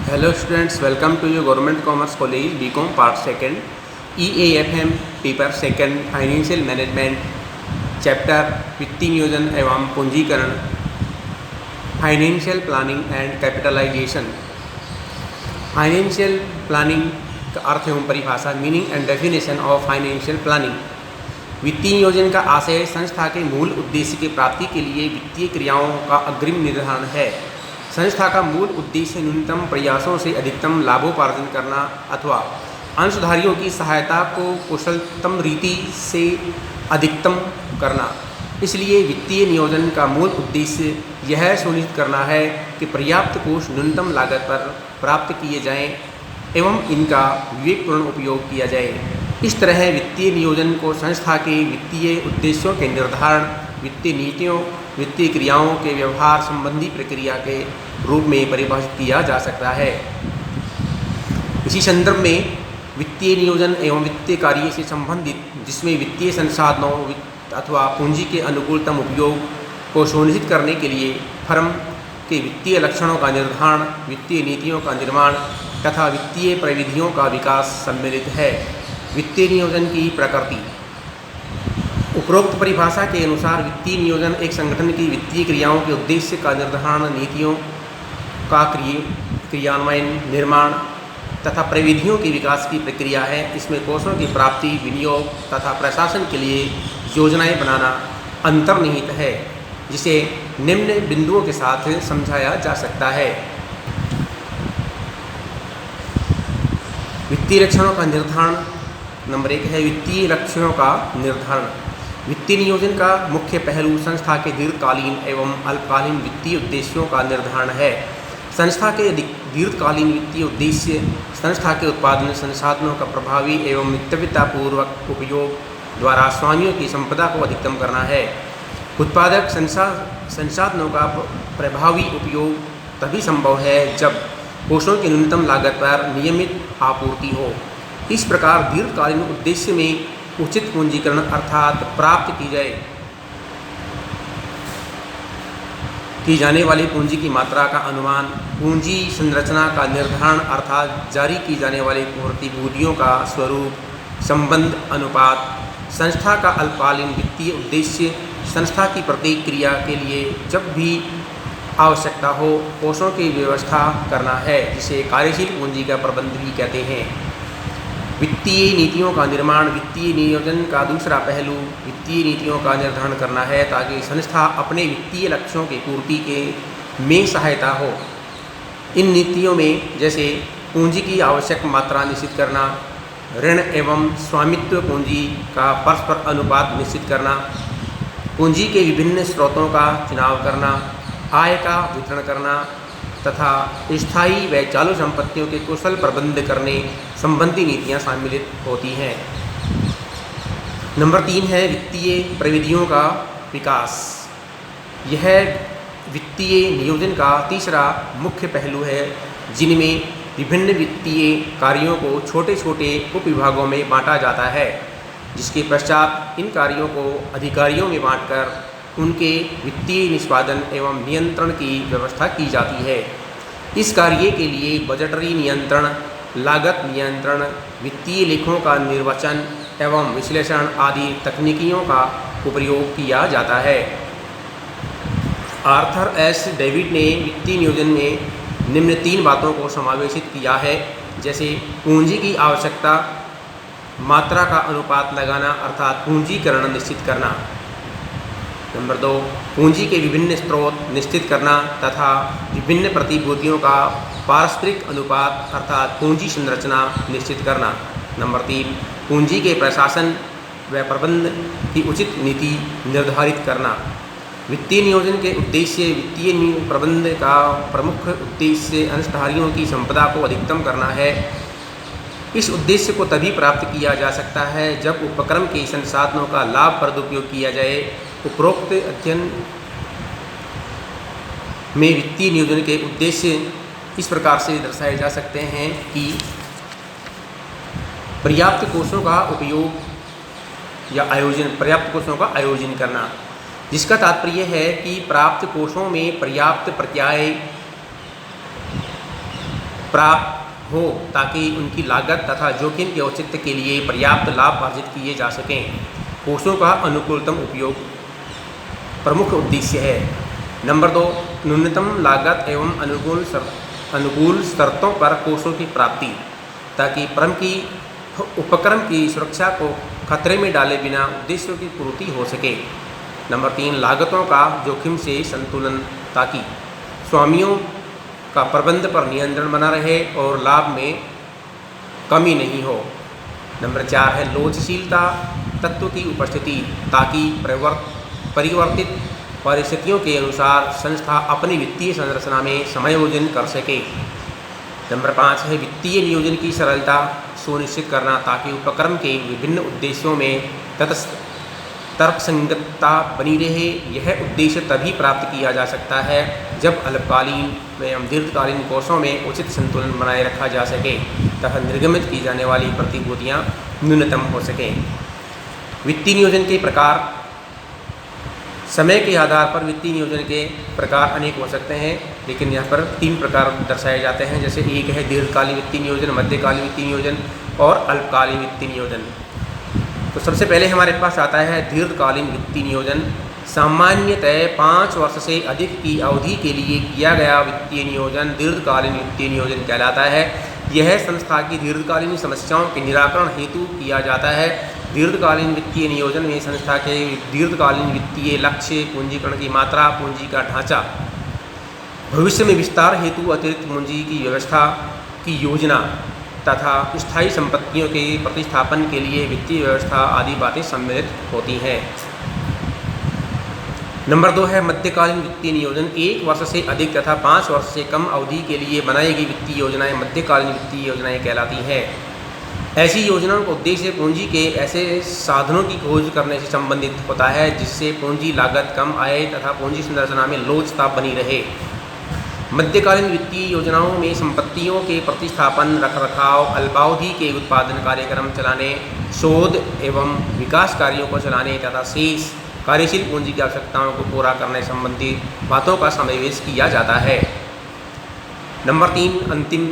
Hello students, welcome to your government commerce college B Com part second EAFM paper second financial management chapter वित्तीय नियोजन एवं पूंजीकरण financial planning and capitalisation. Financial planning का अर्थ एवं परिभाषा, meaning and definition of financial planning. वित्तीय नियोजन का आशय संस्था के मूल उद्देश्य की प्राप्ति के लिए वित्तीय क्रियाओं का अग्रिम निर्धारण है। संस्था का मूल उद्देश्य न्यूनतम प्रयासों से अधिकतम लाभोपार्जन करना अथवा अंशधारियों की सहायता को कुशलतम रीति से अधिकतम करना। इसलिए वित्तीय नियोजन का मूल उद्देश्य यह सुनिश्चित करना है कि पर्याप्त कोष न्यूनतम लागत पर प्राप्त किए जाएं एवं इनका विवेकपूर्ण उपयोग किया जाए। इस तरह वित्तीय नियोजन को संस्था के वित्तीय उद्देश्यों के निर्धारण, वित्तीय नीतियों, वित्तीय क्रियाओं के व्यवहार संबंधी प्रक्रिया के रूप में परिभाषित किया जा सकता है। इसी संदर्भ में वित्तीय नियोजन एवं वित्तीय कार्य से संबंधित, जिसमें वित्तीय संसाधनों अथवा पूंजी के अनुकूलतम उपयोग को सुनिश्चित करने के लिए फर्म के वित्तीय लक्षणों का निर्धारण, वित्तीय नीतियों का निर्माण तथा वित्तीय प्रविधियों का विकास सम्मिलित है। वित्तीय नियोजन की प्रकृति। उपरोक्त परिभाषा के अनुसार वित्तीय नियोजन एक संगठन की वित्तीय क्रियाओं के उद्देश्य का निर्धारण, नीतियों का क्रियान्वयन, निर्माण तथा प्रविधियों के विकास की प्रक्रिया है। इसमें कोषों की प्राप्ति, विनियोग तथा प्रशासन के लिए योजनाएं बनाना अंतर्निहित है, जिसे निम्न बिंदुओं के साथ समझाया जा सकता है। वित्तीय लक्षणों का निर्धारण। नंबर 1 है वित्तीय लक्ष्यों का निर्धारण। वित्तीय नियोजन का मुख्य पहलू संस्था के दीर्घकालीन एवं अल्पकालीन वित्तीय उद्देश्यों का निर्धारण है। संस्था के दीर्घकालीन वित्तीय उद्देश्य संस्था के उत्पादन संसाधनों का प्रभावी एवं मितव्यतापूर्वक उपयोग द्वारा स्वामियों की संपदा को अधिकतम करना है। उत्पादक संसाधनों का प्रभावी उपयोग तभी संभव है जब कोषों की न्यूनतम लागत पर नियमित आपूर्ति हो। इस प्रकार दीर्घकालीन उद्देश्य में उचित पूंजीकरण अर्थात प्राप्त की जाने वाली पूंजी की मात्रा का अनुमान, पूंजी संरचना का निर्धारण अर्थात जारी की जाने वाली प्रतिभूतियों का स्वरूप, संबंध, अनुपात, संस्था का अल्पकालीन वित्तीय उद्देश्य, संस्था की प्रत्येक क्रिया के लिए जब भी आवश्यकता हो कोषों की व्यवस्था करना है, जिसे कार्यशील पूंजी का प्रबंध भी कहते हैं। वित्तीय नीतियों का निर्माण। वित्तीय नियोजन का दूसरा पहलू वित्तीय नीतियों का निर्धारण करना है, ताकि संस्था अपने वित्तीय लक्ष्यों की पूर्ति में सहायता हो। इन नीतियों में जैसे पूंजी की आवश्यक मात्रा निश्चित करना, ऋण एवं स्वामित्व पूंजी का परस्पर अनुपात निश्चित करना, पूंजी के विभिन्न स्रोतों का चुनाव करना, आय का वितरण करना तथा स्थायी व चालू संपत्तियों के कुशल प्रबंध करने संबंधी नीतियां सम्मिलित होती हैं। नंबर 3 है वित्तीय प्रविधियों का विकास। यह वित्तीय नियोजन का तीसरा मुख्य पहलू है, जिनमें विभिन्न वित्तीय कार्यों को छोटे छोटे उपविभागों में बांटा जाता है, जिसके पश्चात इन कार्यों को अधिकारियों में बांटकर उनके वित्तीय निष्पादन एवं नियंत्रण की व्यवस्था की जाती है। इस कार्य के लिए बजटरी नियंत्रण, लागत नियंत्रण, वित्तीय लेखों का निर्वचन एवं विश्लेषण आदि तकनीकियों का उपयोग किया जाता है। आर्थर एस डेविड ने वित्तीय नियोजन में निम्न 3 बातों को समावेशित किया है, जैसे पूंजी की आवश्यकता, मात्रा का अनुपात लगाना अर्थात पूंजीकरण निश्चित करना। नंबर 2 पूंजी के विभिन्न स्रोत निश्चित करना तथा विभिन्न प्रतिभूतियों का पारस्परिक अनुपात अर्थात पूंजी संरचना निश्चित करना। नंबर 3 पूंजी के प्रशासन व प्रबंध की उचित नीति निर्धारित करना। वित्तीय नियोजन के उद्देश्य। वित्तीय प्रबंध का प्रमुख उद्देश्य अंशधारियों की संपदा को अधिकतम करना है। इस उद्देश्य को तभी प्राप्त किया जा सकता है जब उपक्रम के संसाधनों का लाभप्रद उपयोग किया जाए। उपरोक्त अध्ययन में वित्तीय नियोजन के उद्देश्य इस प्रकार से दर्शाए जा सकते हैं कि पर्याप्त कोषों का उपयोग या आयोजन, पर्याप्त कोषों का आयोजन करना, जिसका तात्पर्य है कि प्राप्त कोषों में पर्याप्त प्राप्त हो ताकि उनकी लागत तथा जोखिम के औचित्य के लिए पर्याप्त लाभ अर्जित किए जा सकें। कोषों का अनुकूलतम उपयोग प्रमुख उद्देश्य है। नंबर 2, न्यूनतम लागत एवं अनुकूल शर्तों पर कोषों की प्राप्ति ताकि उपक्रम की सुरक्षा को खतरे में डाले बिना उद्देश्यों की पूर्ति हो सके। नंबर 3, लागतों का जोखिम से संतुलन ताकि स्वामियों का प्रबंध पर नियंत्रण बना रहे और लाभ में कमी नहीं हो। नंबर 4 है लोचशीलता तत्व की उपस्थिति ताकि परिवर्तित परिस्थितियों के अनुसार संस्था अपनी वित्तीय संरचना में समायोजन कर सके। नंबर 5 है वित्तीय नियोजन की सरलता सुनिश्चित करना ताकि उपक्रम के विभिन्न उद्देश्यों में तर्कसंगतता बनी रहे। यह उद्देश्य तभी प्राप्त किया जा सकता है जब अल्पकालीन एवं दीर्घकालीन कोषों में उचित संतुलन बनाए रखा जा सके तथा निर्गमित की जाने वाली प्रतिभूतियाँ न्यूनतम हो सकें। वित्तीय नियोजन के प्रकार। समय के आधार पर वित्तीय नियोजन के प्रकार अनेक हो सकते हैं, लेकिन यहाँ पर 3 प्रकार दर्शाए जाते हैं। जैसे एक है दीर्घकालीन वित्तीय नियोजन, मध्यकालीन वित्तीय नियोजन और अल्पकालीन वित्तीय नियोजन। तो सबसे पहले हमारे पास आता है दीर्घकालीन वित्तीय नियोजन। सामान्यतः 5 वर्ष से अधिक की अवधि के लिए किया गया वित्तीय नियोजन दीर्घकालीन वित्तीय नियोजन कहलाता है। यह संस्था की दीर्घकालीन समस्याओं के निराकरण हेतु किया जाता है। दीर्घकालीन वित्तीय नियोजन में संस्था के दीर्घकालीन वित्तीय लक्ष्य, पूंजीकरण की मात्रा, पूंजी का ढांचा, भविष्य में विस्तार हेतु अतिरिक्त पूंजी की व्यवस्था की योजना तथा स्थायी संपत्तियों के प्रतिस्थापन के लिए वित्तीय व्यवस्था आदि बातें सम्मिलित होती हैं। नंबर 2 है मध्यकालीन वित्तीय नियोजन। 1 वर्ष से अधिक तथा 5 वर्ष से कम अवधि के लिए बनाई गई वित्तीय योजनाएं मध्यकालीन वित्तीय योजनाएं कहलाती हैं। ऐसी योजनाओं का उद्देश्य पूंजी के ऐसे साधनों की खोज करने से संबंधित होता है जिससे पूंजी लागत कम आए तथा पूंजी संरचना में लोचता बनी रहे। मध्यकालीन वित्तीय योजनाओं में संपत्तियों के प्रतिस्थापन, रखरखाव, अल्पावधि के उत्पादन कार्यक्रम चलाने, शोध एवं विकास कार्यों को चलाने तथा शेष कार्यशील पूंजी की आवश्यकताओं को पूरा करने संबंधी बातों का समावेश किया जाता है। नंबर 3 अंतिम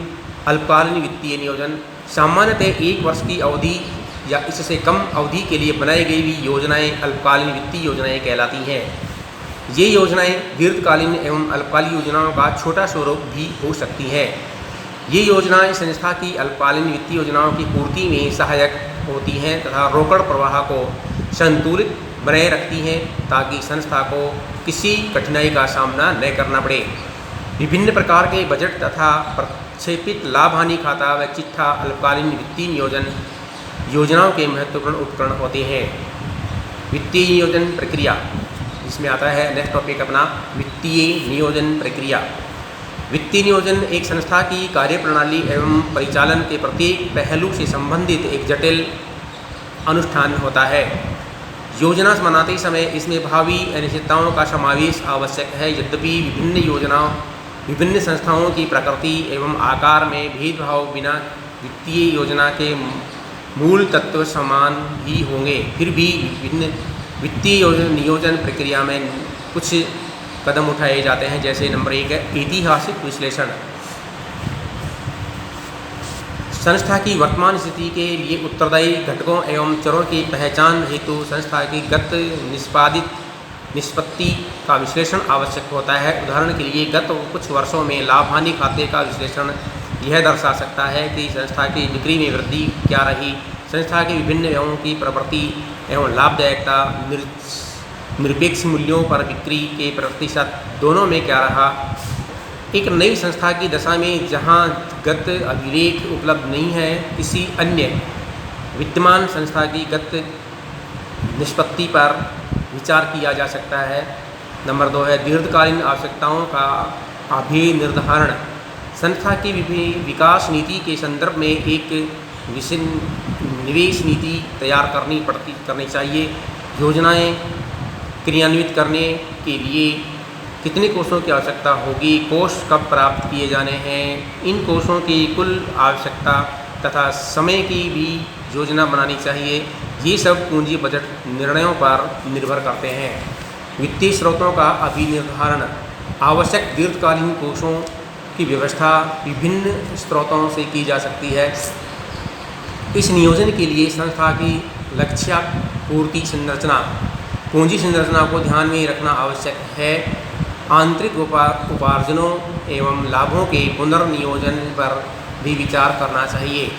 अल्पकालीन वित्तीय नियोजन। सामान्यतः 1 वर्ष की अवधि या इससे कम अवधि के लिए बनाई गई हुई योजनाएं अल्पकालीन वित्तीय योजनाएं कहलाती हैं। ये योजनाएं दीर्घकालीन एवं अल्पकालीन योजनाओं का छोटा स्वरूप भी हो सकती हैं। ये योजनाएं संस्था की अल्पकालीन वित्तीय योजनाओं की पूर्ति में सहायक होती हैं तथा रोकड़ प्रवाह को संतुलित बनाए रखती हैं ताकि संस्था को किसी कठिनाई का सामना न करना पड़े। विभिन्न प्रकार के बजट तथा प्रक्षेपित लाभ हानि खाता व चिट्ठा अल्पकालीन वित्तीय नियोजन योजनाओं के महत्वपूर्ण उपकरण होते हैं। वित्तीय नियोजन प्रक्रिया, इसमें आता है नेक्स्ट टॉपिक अपना वित्तीय नियोजन प्रक्रिया। वित्तीय नियोजन एक संस्था की कार्यप्रणाली एवं परिचालन के प्रत्येक पहलू से संबंधित एक जटिल अनुष्ठान होता है। योजना बनाते समय इसमें भावी अनिश्चितताओं का समावेश आवश्यक है। यद्यपि विभिन्न संस्थाओं की प्रकृति एवं आकार में भेदभाव बिना वित्तीय योजना के मूल तत्व समान ही होंगे, फिर भी विभिन्न वित्तीय नियोजन प्रक्रिया में कुछ कदम उठाए जाते हैं। जैसे नंबर 1 है ऐतिहासिक विश्लेषण। संस्था की वर्तमान स्थिति के लिए उत्तरदायी घटकों एवं चरों की पहचान हेतु संस्था की गत निष्पत्ति का विश्लेषण आवश्यक होता है। उदाहरण के लिए गत कुछ वर्षों में लाभ हानि खाते का विश्लेषण यह दर्शा सकता है कि संस्था की बिक्री में वृद्धि क्या रही, संस्था के विभिन्न व्ययों की प्रवृत्ति एवं लाभदायकता, निरपेक्ष मूल्यों पर बिक्री के प्रतिशत दोनों में क्या रहा। एक नई संस्था की दशा में जहां गत अभिलेख उपलब्ध नहीं है, किसी अन्य विद्यमान संस्था की गत निष्पत्ति पर विचार किया जा सकता है। नंबर 2 है दीर्घकालीन आवश्यकताओं का अभिनिर्धारण। संस्था की विकास नीति के संदर्भ में एक निवेश नीति तैयार करनी चाहिए। योजनाएं क्रियान्वित करने के लिए कितने कोषों की आवश्यकता होगी, कोष कब प्राप्त किए जाने हैं, इन कोषों की कुल आवश्यकता तथा समय की भी योजना बनानी चाहिए। ये सब पूंजी बजट निर्णयों पर निर्भर करते हैं। वित्तीय स्रोतों का अभिनिर्धारण। आवश्यक दीर्घकालीन कोषों की व्यवस्था विभिन्न स्रोतों से की जा सकती है। इस नियोजन के लिए संस्था की लक्ष्य पूर्ति संरचना, पूंजी संरचना को ध्यान में रखना आवश्यक है। आंतरिक उपार्जनों एवं लाभों के पुनर्नियोजन पर भी विचार करना चाहिए।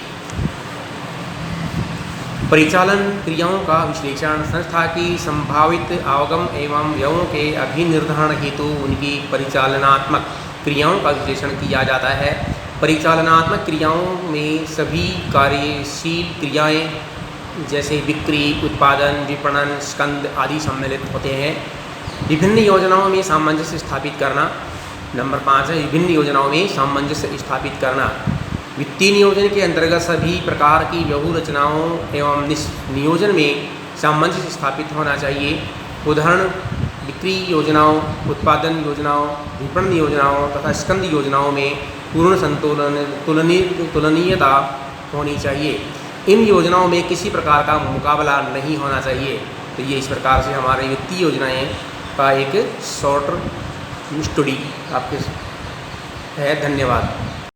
परिचालन क्रियाओं का विश्लेषण, संस्था की संभावित आगम एवं व्ययों के अभिनिर्धारण हेतु उनकी परिचालनात्मक क्रियाओं का विश्लेषण किया जाता है। परिचालनात्मक क्रियाओं में सभी कार्यशील क्रियाएं जैसे बिक्री, उत्पादन, विपणन, स्कंद आदि सम्मिलित होते हैं। विभिन्न योजनाओं में सामंजस्य स्थापित करना। नंबर 5 है विभिन्न योजनाओं में सामंजस्य स्थापित करना। वित्तीय नियोजन के अंतर्गत सभी प्रकार की व्यय रचनाओं एवं नियोजन में सामंजस्य स्थापित होना चाहिए। उदाहरण बिक्री योजनाओं, उत्पादन योजनाओं, विपणन योजनाओं तथा स्कंद योजनाओं में पूर्ण तुलनीयता होनी चाहिए। इन योजनाओं में किसी प्रकार का मुकाबला नहीं होना चाहिए। तो ये इस प्रकार से हमारे वित्तीय योजनाएं का एक शॉर्ट स्टडी आपके है। धन्यवाद।